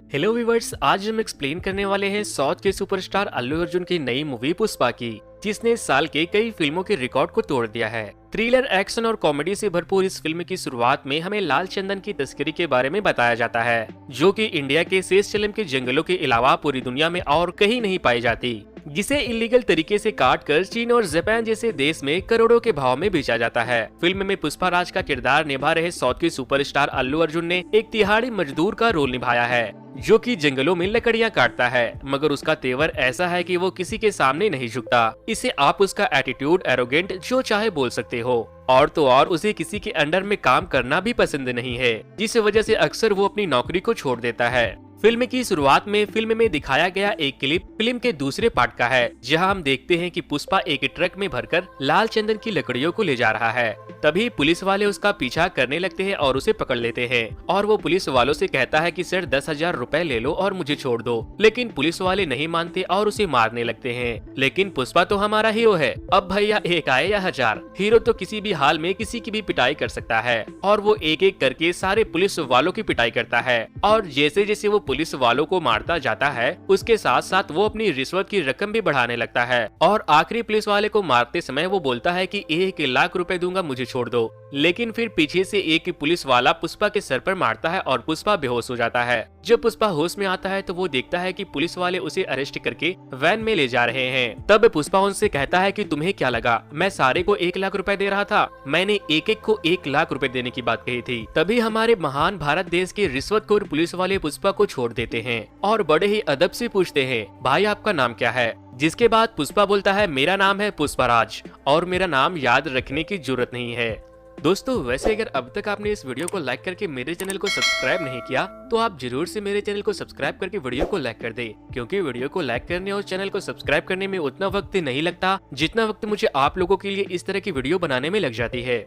Hello viewers, आज हम explain करने वाले हैं साउथ के सुपरस्टार अल्लू अर्जुन की नई मूवी पुष्पा की, जिसने इस साल के कई फिल्मों के रिकॉर्ड को तोड़ दिया है। थ्रिलर, एक्शन और कॉमेडी से भरपूर इस फिल्म की शुरुआत में हमें लाल चंदन की तस्करी के बारे में बताया जाता है, जो कि इंडिया के शेषचलम के जंगलों के अलावा पूरी दुनिया में और कहीं नहीं पाई जाती, जिसे इलीगल तरीके से काट कर चीन और जापान जैसे देश में करोड़ों के भाव में बेचा जाता है। फिल्म में पुष्पा राज का किरदार निभा रहे साउथ के सुपरस्टार अल्लू अर्जुन ने एक तिहाड़ी मजदूर का रोल निभाया है, जो कि जंगलों में लकड़ियां काटता है, मगर उसका तेवर ऐसा है कि वो किसी के सामने नहीं झुकता। इसे आप उसका एटीट्यूड, एरोगेंट जो चाहे बोल सकते हो। और तो और उसे किसी के अंडर में काम करना भी पसंद नहीं है, जिस वजह से अक्सर वो अपनी नौकरी को छोड़ देता है। फिल्म की शुरुआत में फिल्म में दिखाया गया एक क्लिप फिल्म के दूसरे पार्ट का है, जहां हम देखते हैं कि पुष्पा एक ट्रक में भरकर लाल चंदन की लकड़ियों को ले जा रहा है। तभी पुलिस वाले उसका पीछा करने लगते हैं और उसे पकड़ लेते हैं, और वो पुलिस वालों से कहता है कि सर 10,000 रुपए ले लो और मुझे छोड़ दो। लेकिन पुलिस वाले नहीं मानते और उसे मारने लगते हैं। लेकिन पुष्पा तो हमारा हीरो है, अब भैया एक आए या 1000, हीरो तो किसी भी हाल में किसी की भी पिटाई कर सकता है। और वो एक एक करके सारे पुलिस वालों की पिटाई करता है, और जैसे जैसे वो पुलिस वालों को मारता जाता है, उसके साथ साथ वो अपनी रिश्वत की रकम भी बढ़ाने लगता है। और आखिरी पुलिस वाले को मारते समय वो बोलता है कि 1,00,000 रुपए दूंगा, मुझे छोड़ दो। लेकिन फिर पीछे से एक पुलिस वाला पुष्पा के सर पर मारता है और पुष्पा बेहोश हो जाता है। जब पुष्पा होश में आता है तो वो देखता है कि पुलिस वाले उसे अरेस्ट करके वैन में ले जा रहे हैं। तब पुष्पा उनसे कहता है कि तुम्हें क्या लगा, मैं सारे को 1,00,000 रुपए दे रहा था, मैंने एक एक को 1,00,000 रुपए देने की बात कही थी। तभी हमारे महान भारत देश के रिश्वतखोर पुलिस वाले पुष्पा को छोड़ देते हैं और बड़े ही अदब से पूछते हैं, भाई आपका नाम क्या है? जिसके बाद पुष्पा बोलता है, मेरा नाम है पुष्पराज और मेरा नाम याद रखने की जरूरत नहीं है। दोस्तों, वैसे अगर अब तक आपने इस वीडियो को लाइक करके मेरे चैनल को सब्सक्राइब नहीं किया, तो आप जरूर से मेरे चैनल को सब्सक्राइब करके वीडियो को लाइक कर दे, क्योंकि वीडियो को लाइक करने और चैनल को सब्सक्राइब करने में उतना वक्त नहीं लगता जितना वक्त मुझे आप लोगों के लिए इस तरह की वीडियो बनाने में लग जाती है।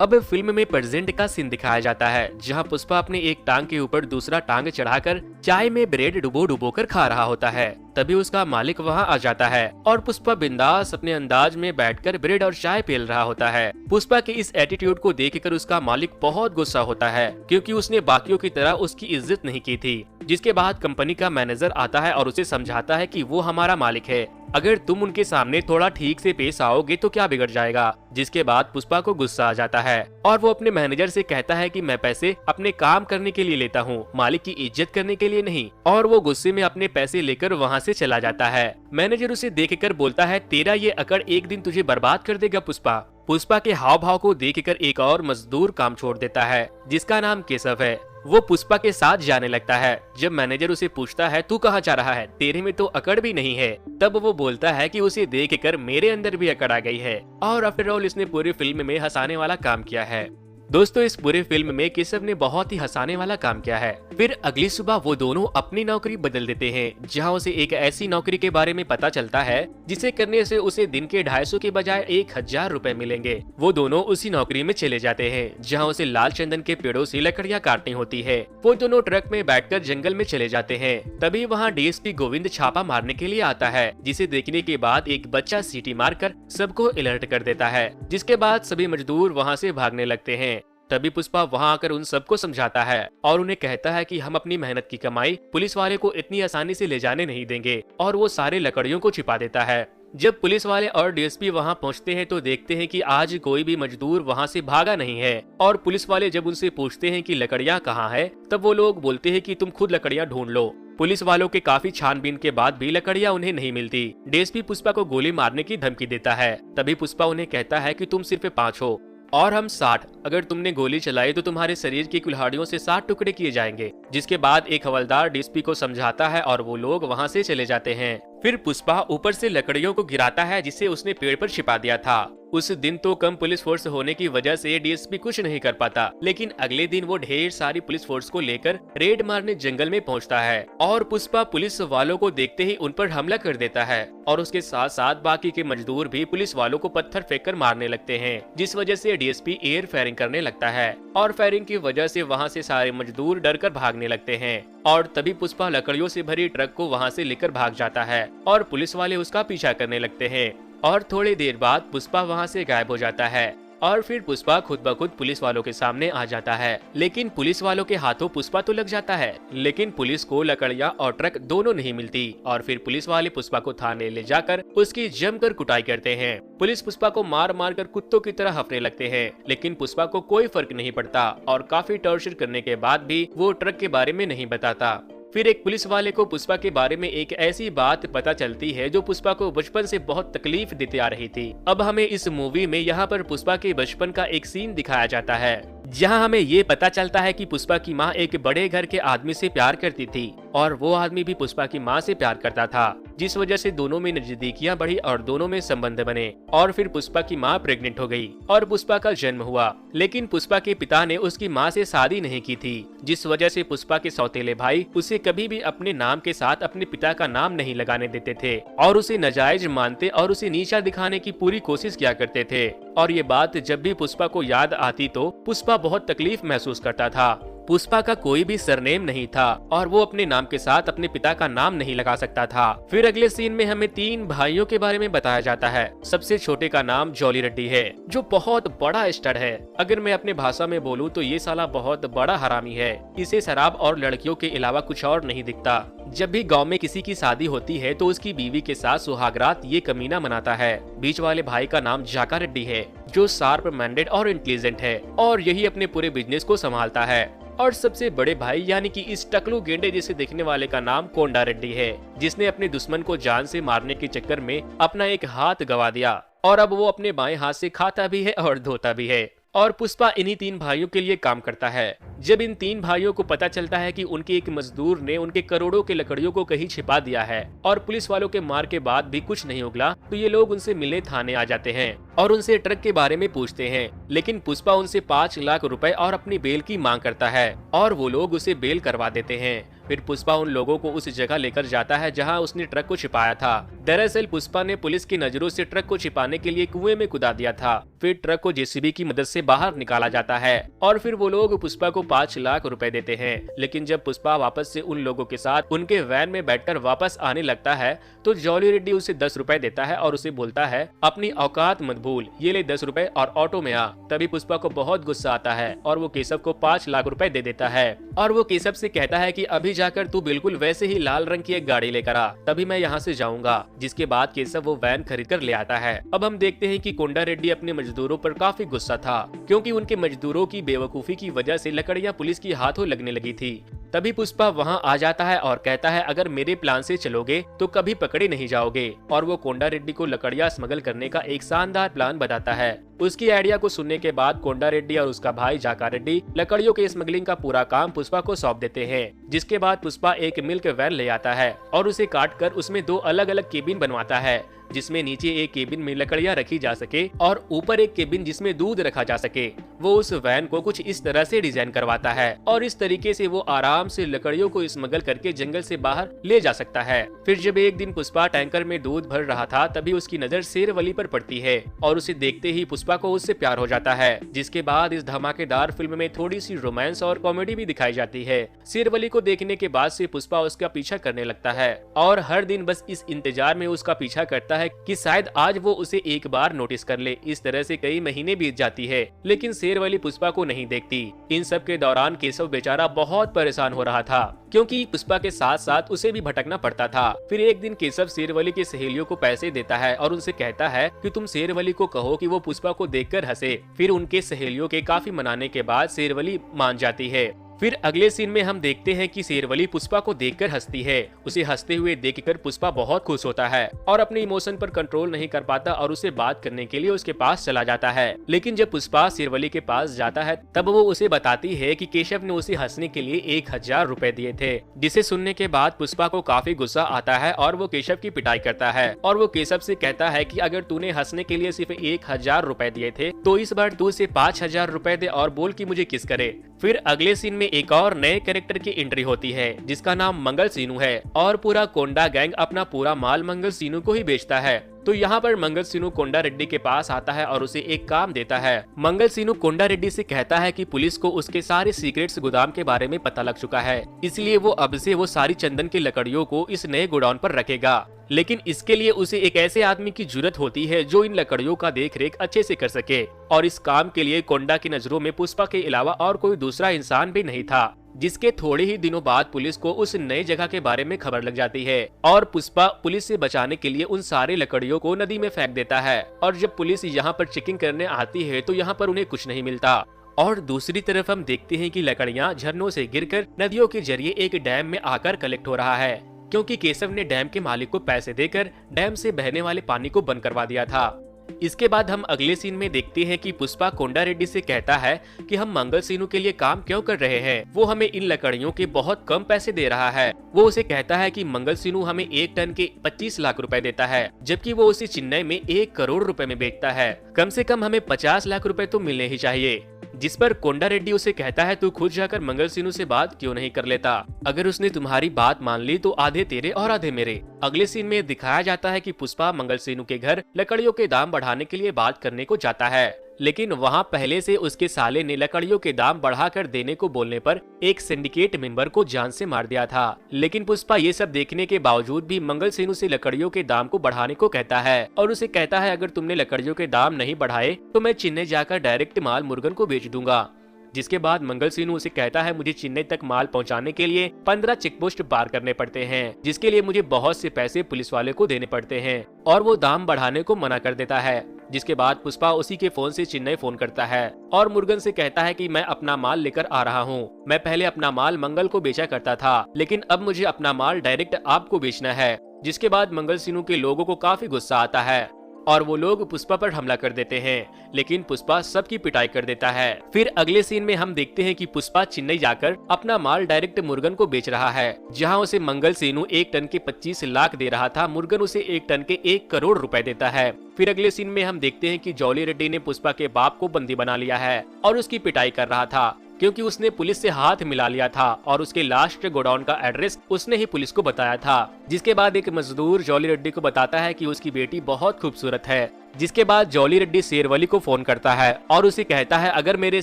अब फिल्म में प्रेजेंट का सीन दिखाया जाता है, जहां पुष्पा अपने एक टांग के ऊपर दूसरा टांग चढ़ाकर चाय में ब्रेड डुबो कर खा रहा होता है। तभी उसका मालिक वहां आ जाता है और पुष्पा बिंदास अपने अंदाज में बैठकर ब्रेड और चाय पेल रहा होता है। पुष्पा के इस एटीट्यूड को देखकर उसका मालिक बहुत गुस्सा होता है, क्योंकि उसने बाकियों की तरह उसकी इज्जत नहीं की थी। जिसके बाद कंपनी का मैनेजर आता है और उसे समझाता है कि वो हमारा मालिक है, अगर तुम उनके सामने थोड़ा ठीक से पेश आओगे तो क्या बिगड़ जाएगा। जिसके बाद पुष्पा को गुस्सा आ जाता है और वो अपने मैनेजर से कहता है कि मैं पैसे अपने काम करने के लिए लेता हूँ, मालिक की इज्जत करने के लिए नहीं। और वो गुस्से में अपने पैसे लेकर वहाँ से चला जाता है। मैनेजर उसे देखकर बोलता है, तेरा ये अकड़ एक दिन तुझे बर्बाद कर देगा पुष्पा। पुष्पा के हाव भाव को देखकर एक और मजदूर काम छोड़ देता है, जिसका नाम केशव है। वो पुष्पा के साथ जाने लगता है। जब मैनेजर उसे पूछता है, तू कहाँ जा रहा है, तेरे में तो अकड़ भी नहीं है, तब वो बोलता है कि उसे देखकर मेरे अंदर भी अकड़ आ गई है। और आफ्टर ऑल इसने पूरी फिल्म में हंसाने वाला काम किया है। दोस्तों, इस पूरे फिल्म में केशव ने बहुत ही हंसाने वाला काम किया है। फिर अगली सुबह वो दोनों अपनी नौकरी बदल देते हैं, जहां उसे एक ऐसी नौकरी के बारे में पता चलता है जिसे करने से उसे दिन के 250 के बजाय 1,000 रुपए मिलेंगे। वो दोनों उसी नौकरी में चले जाते हैं, जहां उसे लाल चंदन के पेड़ों से लकड़ियां काटनी होती है। वो दोनों ट्रक में बैठकर जंगल में चले जाते हैं। तभी वहाँ डीएसपी गोविंद छापा मारने के लिए आता है, जिसे देखने के बाद एक बच्चा सीटी मारकर सबको अलर्ट कर देता है। जिसके बाद सभी मजदूर वहाँ से भागने लगते हैं। तभी पुष्पा वहां आकर उन सबको समझाता है और उन्हें कहता है कि हम अपनी मेहनत की कमाई पुलिस वाले को इतनी आसानी से ले जाने नहीं देंगे, और वो सारे लकड़ियों को छिपा देता है। जब पुलिस वाले और डीएसपी वहां पहुंचते हैं तो देखते हैं कि आज कोई भी मजदूर वहां से भागा नहीं है। और पुलिस वाले जब उनसे पूछते हैं कि लकड़ियां कहाँ है, तब वो लोग बोलते हैं कि तुम खुद लकड़ियां ढूंढ लो। पुलिस वालों के काफी छानबीन के बाद भी लकड़ियां उन्हें नहीं मिलती। डीएसपी पुष्पा को गोली मारने की धमकी देता है। तभी पुष्पा उन्हें कहता है कि तुम सिर्फ 5 हो और हम 60, अगर तुमने गोली चलाई तो तुम्हारे शरीर की कुल्हाड़ियों से 60 टुकड़े किए जाएंगे। जिसके बाद एक हवलदार डीएसपी को समझाता है और वो लोग वहां से चले जाते हैं। फिर पुष्पा ऊपर से लकड़ियों को गिराता है, जिसे उसने पेड़ पर छिपा दिया था। उस दिन तो कम पुलिस फोर्स होने की वजह से डीएसपी कुछ नहीं कर पाता, लेकिन अगले दिन वो ढेर सारी पुलिस फोर्स को लेकर रेड मारने जंगल में पहुंचता है। और पुष्पा पुलिस वालों को देखते ही उन पर हमला कर देता है, और उसके साथ साथ बाकी के मजदूर भी पुलिस वालों को पत्थर फेंककर मारने लगते हैं, जिस वजह से डीएसपी एयर फायरिंग करने लगता है। और फायरिंग की वजह से वहाँ से सारे मजदूर डरकर भागने लगते हैं। और तभी पुष्पा लकड़ियों से भरी ट्रक को वहाँ से लेकर भाग जाता है और पुलिस वाले उसका पीछा करने लगते हैं। और थोड़ी देर बाद पुष्पा वहाँ से गायब हो जाता है। और फिर पुष्पा खुद ब खुद पुलिस वालों के सामने आ जाता है। लेकिन पुलिस वालों के हाथों पुष्पा तो लग जाता है, लेकिन पुलिस को लकड़ियां और ट्रक दोनों नहीं मिलती और फिर पुलिस वाले पुष्पा को थाने ले जाकर उसकी जमकर कुटाई करते हैं। पुलिस पुष्पा को मार मार कर कुत्तों की तरह हफने लगते हैं, लेकिन पुष्पा को कोई फर्क नहीं पड़ता और काफी टॉर्चर करने के बाद भी वो ट्रक के बारे में नहीं बताता। फिर एक पुलिस वाले को पुष्पा के बारे में एक ऐसी बात पता चलती है जो पुष्पा को बचपन से बहुत तकलीफ देती आ रही थी। अब हमें इस मूवी में यहाँ पर पुष्पा के बचपन का एक सीन दिखाया जाता है, जहां हमें ये पता चलता है कि पुष्पा की मां एक बड़े घर के आदमी से प्यार करती थी और वो आदमी भी पुष्पा की मां से प्यार करता था, जिस वजह से दोनों में नजदीकियां बढ़ी और दोनों में संबंध बने और फिर पुष्पा की मां प्रेग्नेंट हो गई और पुष्पा का जन्म हुआ। लेकिन पुष्पा के पिता ने उसकी मां से शादी नहीं की थी, जिस वजह से पुष्पा के सौतेले भाई उसे कभी भी अपने नाम के साथ अपने पिता का नाम नहीं लगाने देते थे और उसे नाजायज मानते और उसे नीचा दिखाने की पूरी कोशिश किया करते थे। और ये बात जब भी पुष्पा को याद आती तो पुष्पा बहुत तकलीफ महसूस करता था। पुष्पा का कोई भी सरनेम नहीं था और वो अपने नाम के साथ अपने पिता का नाम नहीं लगा सकता था। फिर अगले सीन में हमें 3 भाइयों के बारे में बताया जाता है। सबसे छोटे का नाम जॉली रेड्डी है, जो बहुत बड़ा स्टार है। अगर मैं अपने भाषा में बोलूं तो ये साला बहुत बड़ा हरामी है। इसे शराब और लड़कियों के अलावा कुछ और नहीं दिखता। जब भी गांव में किसी की शादी होती है तो उसकी बीवी के साथ सुहागरात ये कमीना मनाता है। बीच वाले भाई का नाम जाका रेड्डी है, जो शार्प माइंडेड और इंटेलिजेंट है और यही अपने पूरे बिजनेस को संभालता है। और सबसे बड़े भाई यानी कि इस टकलू गेंडे जैसे दिखने वाले का नाम कोंडा रेड्डी है, जिसने अपने दुश्मन को जान से मारने के चक्कर में अपना एक हाथ गवा दिया और अब वो अपने बाएं हाथ से खाता भी है और धोता भी है। और पुष्पा इन्हीं 3 भाइयों के लिए काम करता है। जब इन 3 भाइयों को पता चलता है कि उनके एक मजदूर ने उनके करोड़ों के लकड़ियों को कहीं छिपा दिया है और पुलिस वालों के मार के बाद भी कुछ नहीं उगला, तो ये लोग उनसे मिलने थाने आ जाते हैं और उनसे ट्रक के बारे में पूछते हैं। लेकिन पुष्पा उनसे 5 लाख रुपए और अपनी बेल की मांग करता है और वो लोग उसे बेल करवा देते हैं। फिर पुष्पा उन लोगों को उस जगह लेकर जाता है जहां उसने ट्रक को छिपाया था। दरअसल पुष्पा ने पुलिस की नजरों से ट्रक को छिपाने के लिए कुएं में कुदा दिया था। फिर ट्रक को जेसीबी की मदद से बाहर निकाला जाता है और फिर वो लोग पुष्पा को 5 लाख रुपए देते हैं। लेकिन जब पुष्पा वापस से उन लोगों के साथ उनके वैन में बैठकर वापस आने लगता है तो जॉली रेड्डी उसे 10 रुपए देता है और उसे बोलता है, अपनी औकात मत भूल, ये ले 10 रुपए और ऑटो में आ। तभी पुष्पा को बहुत गुस्सा आता है और वो केशव को 5 लाख रुपए दे देता है और वो केशव से कहता है कि अभी जाकर तू बिल्कुल वैसे ही लाल रंग की एक गाड़ी लेकर आ, तभी मैं यहाँ से जाऊंगा। जिसके बाद केशव वो वैन खरीद कर ले आता है। अब हम देखते हैं कि कोंडा रेड्डी अपने मजदूरों पर काफी गुस्सा था, क्योंकि उनके मजदूरों की बेवकूफी की वजह से लकड़ियां पुलिस की हाथों लगने लगी थी। तभी पुष्पा वहां आ जाता है और कहता है, अगर मेरे प्लान से चलोगे तो कभी पकड़े नहीं जाओगे। और वो कोंडा रेड्डी को लकड़ियां स्मगल करने का एक शानदार प्लान बताता है। उसकी आइडिया को सुनने के बाद कोंडा रेड्डी और उसका भाई जाका रेड्डी लकड़ियों के स्मगलिंग का पूरा काम पुष्पा को सौंप देते हैं। जिसके बाद पुष्पा एक मिल्क वैन ले आता है और उसे काट कर उसमें 2 अलग अलग केबिन बनवाता है, जिसमें नीचे एक केबिन में लकड़ियां रखी जा सके और ऊपर एक केबिन जिसमें दूध रखा जा सके। वो उस वैन को कुछ इस तरह से डिजाइन करवाता है और इस तरीके से वो आराम से लकड़ियों को स्मगल करके जंगल से बाहर ले जा सकता है। फिर जब एक दिन पुष्पा टैंकर में दूध भर रहा था, तभी उसकी नजर शेरवली पर पड़ती है और उसे देखते ही पुष्पा को उससे प्यार हो जाता है। जिसके बाद इस धमाकेदार फिल्म में थोड़ी सी रोमांस और कॉमेडी भी दिखाई जाती है। शेरवली को देखने के बाद से पुष्पा उसका पीछा करने लगता है और हर दिन बस इस इंतजार में उसका पीछा करता है कि शायद आज वो उसे एक बार नोटिस कर ले। इस तरह से कई महीने बीत जाती है, लेकिन शेरवली पुष्पा को नहीं देखती। इन सब के दौरान केशव बेचारा बहुत परेशान हो रहा था, क्योंकि पुष्पा के साथ साथ उसे भी भटकना पड़ता था। फिर एक दिन केशव शेरवली की सहेलियों को पैसे देता है और उनसे कहता है कि तुम शेरवली को कहो कि वो पुष्पा को देखकर हंसे। फिर उनके सहेलियों के काफी मनाने के बाद शेरवली मान जाती है। फिर अगले सीन में हम देखते हैं कि शेरवली पुष्पा को देखकर हंसती है। उसे हंसते हुए देखकर पुष्पा बहुत खुश होता है और अपने इमोशन पर कंट्रोल नहीं कर पाता और उसे बात करने के लिए उसके पास चला जाता है। लेकिन जब पुष्पा शेरवली के पास जाता है तब वो उसे बताती है कि केशव ने उसे हंसने के लिए 1000 रुपए दिए थे। जिसे सुनने के बाद पुष्पा को काफी गुस्सा आता है और वो केशव की पिटाई करता है और वो केशव से कहता है कि अगर तूने हंसने के लिए सिर्फ 1000 रुपए दिए थे तो इस बार तू उसे 5000 रुपए दे और बोल कि मुझे किस करे। फिर अगले सीन में एक और नए कैरेक्टर की एंट्री होती है, जिसका नाम मंगल सीनू है और पूरा कोंडा गैंग अपना पूरा माल मंगल सीनू को ही बेचता है। तो यहाँ पर मंगल सीनू कोंडा रेड्डी के पास आता है और उसे एक काम देता है। मंगल सीनू कोंडा रेड्डी से कहता है कि पुलिस को उसके सारे सीक्रेट्स गोदाम के बारे में पता लग चुका है, इसलिए वो अब से वो सारी चंदन की लकड़ियों को इस नए गोडाउन पर रखेगा। लेकिन इसके लिए उसे एक ऐसे आदमी की जरूरत होती है जो इन लकड़ियों का देख रेख अच्छे से कर सके, और इस काम के लिए कोंडा की नजरों में पुष्पा के अलावा और कोई दूसरा इंसान भी नहीं था। जिसके थोड़े ही दिनों बाद पुलिस को उस नई जगह के बारे में खबर लग जाती है और पुष्पा पुलिस से बचाने के लिए उन सारे लकड़ियों को नदी में फेंक देता है। और जब पुलिस यहाँ पर चेकिंग करने आती है तो यहाँ पर उन्हें कुछ नहीं मिलता। और दूसरी तरफ हम देखते हैं कि लकड़ियाँ झरनों से गिरकर नदियों के जरिए एक डैम में आकर कलेक्ट हो रहा है, क्योंकि केशव ने डैम के मालिक को पैसे देकर डैम से बहने वाले पानी को बंद करवा दिया था। इसके बाद हम अगले सीन में देखते हैं कि पुष्पा कोंडा रेड्डी से कहता है कि हम मंगल सीनू के लिए काम क्यों कर रहे हैं, वो हमें इन लकड़ियों के बहुत कम पैसे दे रहा है। वो उसे कहता है कि मंगल सीनू हमें 1 टन के 25 लाख रुपए देता है, जबकि वो उसे चेन्नई में 1 करोड़ रुपए में बेचता है। कम से कम हमें 50 लाख रुपए तो मिलने ही चाहिए। जिस पर कोंडा रेड्डी उसे कहता है तू खुद जाकर मंगल सीनू से बात क्यों नहीं कर लेता, अगर उसने तुम्हारी बात मान ली तो आधे तेरे और आधे मेरे। अगले सीन में दिखाया जाता है कि पुष्पा मंगल सीनू के घर लकड़ियों के दाम बढ़ाने के लिए बात करने को जाता है, लेकिन वहां पहले से उसके साले ने लकड़ियों के दाम बढ़ाकर देने को बोलने पर एक सिंडिकेट मेंबर को जान से मार दिया था। लेकिन पुष्पा ये सब देखने के बावजूद भी मंगल सीनू से लकड़ियों के दाम को बढ़ाने को कहता है और उसे कहता है अगर तुमने लकड़ियों के दाम नहीं बढ़ाए तो मैं चेन्नई जाकर डायरेक्ट माल मुर्गन को बेच दूंगा। जिसके बाद मंगल सीनू उसे कहता है मुझे चेन्नई तक माल पहुंचाने के लिए 15 चेकपोस्ट पार करने पड़ते हैं, जिसके लिए मुझे बहुत से पैसे पुलिस वाले को देने पड़ते हैं, और वो दाम बढ़ाने को मना कर देता है। जिसके बाद पुष्पा उसी के फोन से चेन्नई फोन करता है और मुर्गन से कहता है कि मैं अपना माल लेकर आ रहा हूँ। मैं पहले अपना माल मंगल को बेचा करता था, लेकिन अब मुझे अपना माल डायरेक्ट आपको बेचना है। जिसके बाद मंगल सीनू के लोगों को काफी गुस्सा आता है और वो लोग पुष्पा पर हमला कर देते हैं, लेकिन पुष्पा सबकी पिटाई कर देता है। फिर अगले सीन में हम देखते हैं कि पुष्पा चेन्नई जाकर अपना माल डायरेक्ट मुर्गन को बेच रहा है, जहां उसे मंगल सीनू 1 टन के 25 लाख दे रहा था, मुर्गन उसे 1 टन के 1 करोड़ रुपए देता है। फिर अगले सीन में हम देखते हैं कि जॉली रेड्डी ने पुष्पा के बाप को बंदी बना लिया है और उसकी पिटाई कर रहा था, क्योंकि उसने पुलिस से हाथ मिला लिया था और उसके लास्ट गोडाउन का एड्रेस उसने ही पुलिस को बताया था। जिसके बाद एक मजदूर जॉली रेड्डी को बताता है कि उसकी बेटी बहुत खूबसूरत है। जिसके बाद जॉली रेड्डी शेरवली को फोन करता है और उसे कहता है अगर मेरे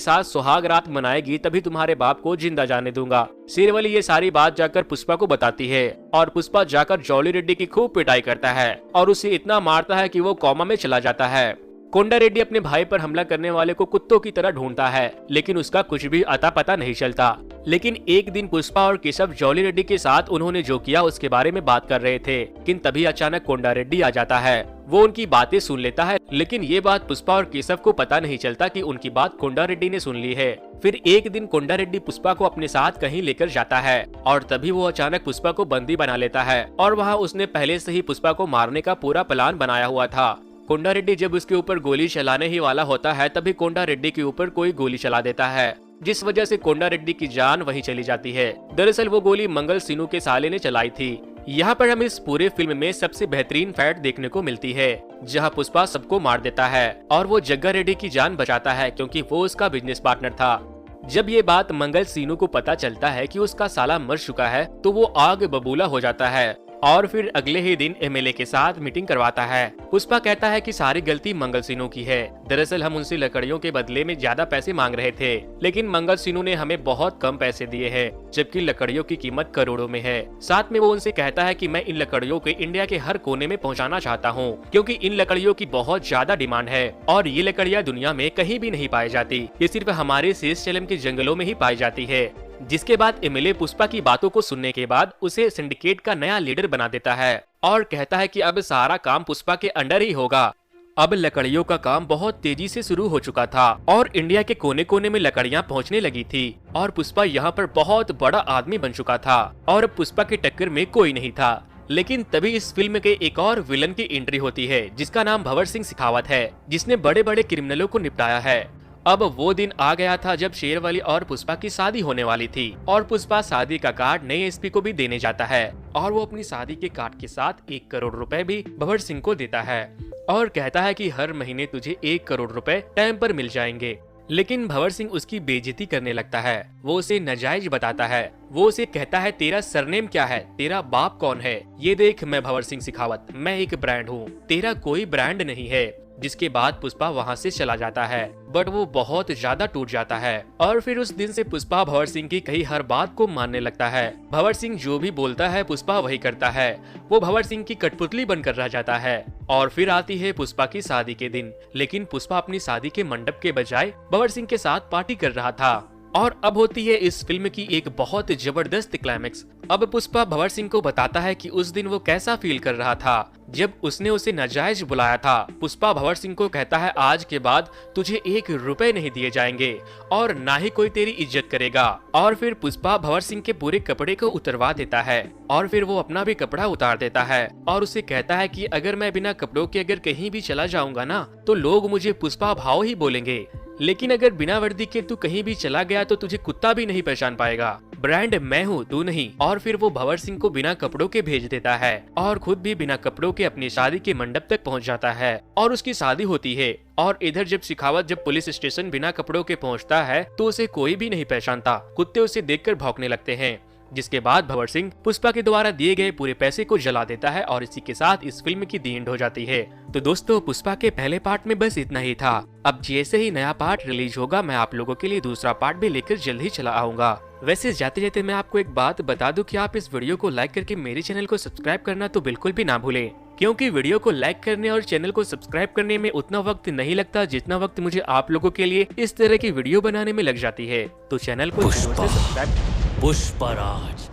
साथ सुहाग रात मनाएगी तभी तुम्हारे बाप को जिंदा जाने दूंगा। शेरवली ये सारी बात जाकर पुष्पा को बताती है और पुष्पा जाकर जॉली रेड्डी की खूब पिटाई करता है और उसे इतना मारता है कि वो कोमा में चला जाता है। कोंडा रेड्डी अपने भाई पर हमला करने वाले को कुत्तों की तरह ढूंढता है, लेकिन उसका कुछ भी अता पता नहीं चलता। लेकिन एक दिन पुष्पा और केशव जॉली रेड्डी के साथ उन्होंने जो किया उसके बारे में बात कर रहे थे, लेकिन तभी अचानक कोंडा रेड्डी आ जाता है। वो उनकी बातें सुन लेता है, लेकिन ये बात पुष्पा और केशव को पता नहीं चलता कि उनकी बात कोंडा रेड्डी ने सुन ली है। फिर एक दिन कोंडा रेड्डी पुष्पा को अपने साथ कहीं लेकर जाता है और तभी वो अचानक पुष्पा को बंदी बना लेता है और वहाँ उसने पहले से ही पुष्पा को मारने का पूरा प्लान बनाया हुआ था। कोंडा रेड्डी जब उसके ऊपर गोली चलाने ही वाला होता है तभी कोंडा रेड्डी के ऊपर कोई गोली चला देता है, जिस वजह से कोंडा रेड्डी की जान वहीं चली जाती है। दरअसल वो गोली मंगल सीनू के साले ने चलाई थी। यहाँ पर हमें इस पूरे फिल्म में सबसे बेहतरीन फाइट देखने को मिलती है, जहाँ पुष्पा सबको मार देता है और वो जग्गा रेड्डी की जान बचाता है, क्योंकि वो उसका बिजनेस पार्टनर था। जब ये बात मंगल सीनू को पता चलता है कि उसका साला मर चुका है तो वो आग बबूला हो जाता है और फिर अगले ही दिन एमएलए के साथ मीटिंग करवाता है। पुष्पा कहता है कि सारी गलती मंगल सीनू की है। दरअसल हम उनसे लकड़ियों के बदले में ज्यादा पैसे मांग रहे थे, लेकिन मंगल सीनू ने हमें बहुत कम पैसे दिए हैं, जबकि लकड़ियों की कीमत करोड़ों में है। साथ में वो उनसे कहता है कि मैं इन लकड़ियों को इंडिया के हर कोने में पहुंचाना चाहता हूं, क्योंकि इन लकड़ियों की बहुत ज्यादा डिमांड है और ये लकड़ियां दुनिया में कहीं भी नहीं पाई जाती, ये सिर्फ हमारे शेषचलम के जंगलों में ही पाई जाती है। जिसके बाद एमएलए पुष्पा की बातों को सुनने के बाद उसे सिंडिकेट का नया लीडर बना देता है और कहता है कि अब सारा काम पुष्पा के अंडर ही होगा। अब लकड़ियों का काम बहुत तेजी से शुरू हो चुका था और इंडिया के कोने कोने में लकड़ियां पहुंचने लगी थी और पुष्पा यहाँ पर बहुत बड़ा आदमी बन चुका था और अब पुष्पा के टक्कर में कोई नहीं था। लेकिन तभी इस फिल्म के एक और विलन की एंट्री होती है, जिसका नाम भंवर सिंह शेखावत है, जिसने बड़े बड़े क्रिमिनलों को निपटाया है। अब वो दिन आ गया था जब शेरवली और पुष्पा की शादी होने वाली थी और पुष्पा शादी का कार्ड नए एसपी को भी देने जाता है और वो अपनी शादी के कार्ड के साथ 1 करोड़ रुपए भी भंवर सिंह को देता है और कहता है कि हर महीने तुझे 1 करोड़ रुपए टाइम पर मिल जाएंगे। लेकिन भंवर सिंह उसकी बेइज्जती करने लगता है, वो उसे नाजायज बताता है। वो उसे कहता है तेरा सरनेम क्या है, तेरा बाप कौन है, ये देख मैं भंवर सिंह शेखावत, मैं एक ब्रांड हूँ, तेरा कोई ब्रांड नहीं है। जिसके बाद पुष्पा वहाँ से चला जाता है, बट वो बहुत ज्यादा टूट जाता है और फिर उस दिन से पुष्पा भंवर सिंह की कही हर बात को मानने लगता है। भंवर सिंह जो भी बोलता है पुष्पा वही करता है। वो भंवर सिंह की कठपुतली बनकर रह जाता है। और फिर आती है पुष्पा की शादी के दिन, लेकिन पुष्पा अपनी शादी के मंडप के बजाय भंवर सिंह के साथ पार्टी कर रहा था। और अब होती है इस फिल्म की एक बहुत जबरदस्त क्लाइमेक्स। अब पुष्पा भंवर सिंह को बताता है कि उस दिन वो कैसा फील कर रहा था जब उसने उसे नाजायज बुलाया था। पुष्पा भंवर सिंह को कहता है आज के बाद तुझे 1 रुपए नहीं दिए जाएंगे और ना ही कोई तेरी इज्जत करेगा। और फिर पुष्पा भंवर सिंह के पूरे कपड़े को उतरवा देता है और फिर वो अपना भी कपड़ा उतार देता है और उसे कहता है कि अगर मैं बिना कपड़ों के अगर कहीं भी चला जाऊंगा ना तो लोग मुझे पुष्पा भाव ही बोलेंगे, लेकिन अगर बिना वर्दी के तू कहीं भी चला गया तो तुझे कुत्ता भी नहीं पहचान पाएगा। ब्रांड मैं हूँ तू नहीं। और फिर वो भंवर सिंह को बिना कपड़ों के भेज देता है और खुद भी बिना कपड़ों के अपनी शादी के मंडप तक पहुँच जाता है और उसकी शादी होती है। और इधर जब शिखावत जब पुलिस स्टेशन बिना कपड़ों के पहुँचता है तो उसे कोई भी नहीं पहचानता। कुत्ते उसे देखकर भौंकने लगते हैं, जिसके बाद भंवर सिंह पुष्पा के द्वारा दिए गए पूरे पैसे को जला देता है और इसी के साथ इस फिल्म की दी एंड हो जाती है। तो दोस्तों पुष्पा के पहले पार्ट में बस इतना ही था। अब जैसे ही नया पार्ट रिलीज होगा मैं आप लोगों के लिए दूसरा पार्ट भी लेकर जल्द ही चला आऊंगा। वैसे जाते जाते मैं आपको एक बात बता दूं कि आप इस वीडियो को लाइक करके मेरे चैनल को सब्सक्राइब करना तो बिल्कुल भी ना भूलें, क्योंकि वीडियो को लाइक करने और चैनल को सब्सक्राइब करने में उतना वक्त नहीं लगता जितना वक्त मुझे आप लोगों के लिए इस तरह की वीडियो बनाने में लग जाती है। तो चैनल को जरूर से सब्सक्राइब। पुष्पराज।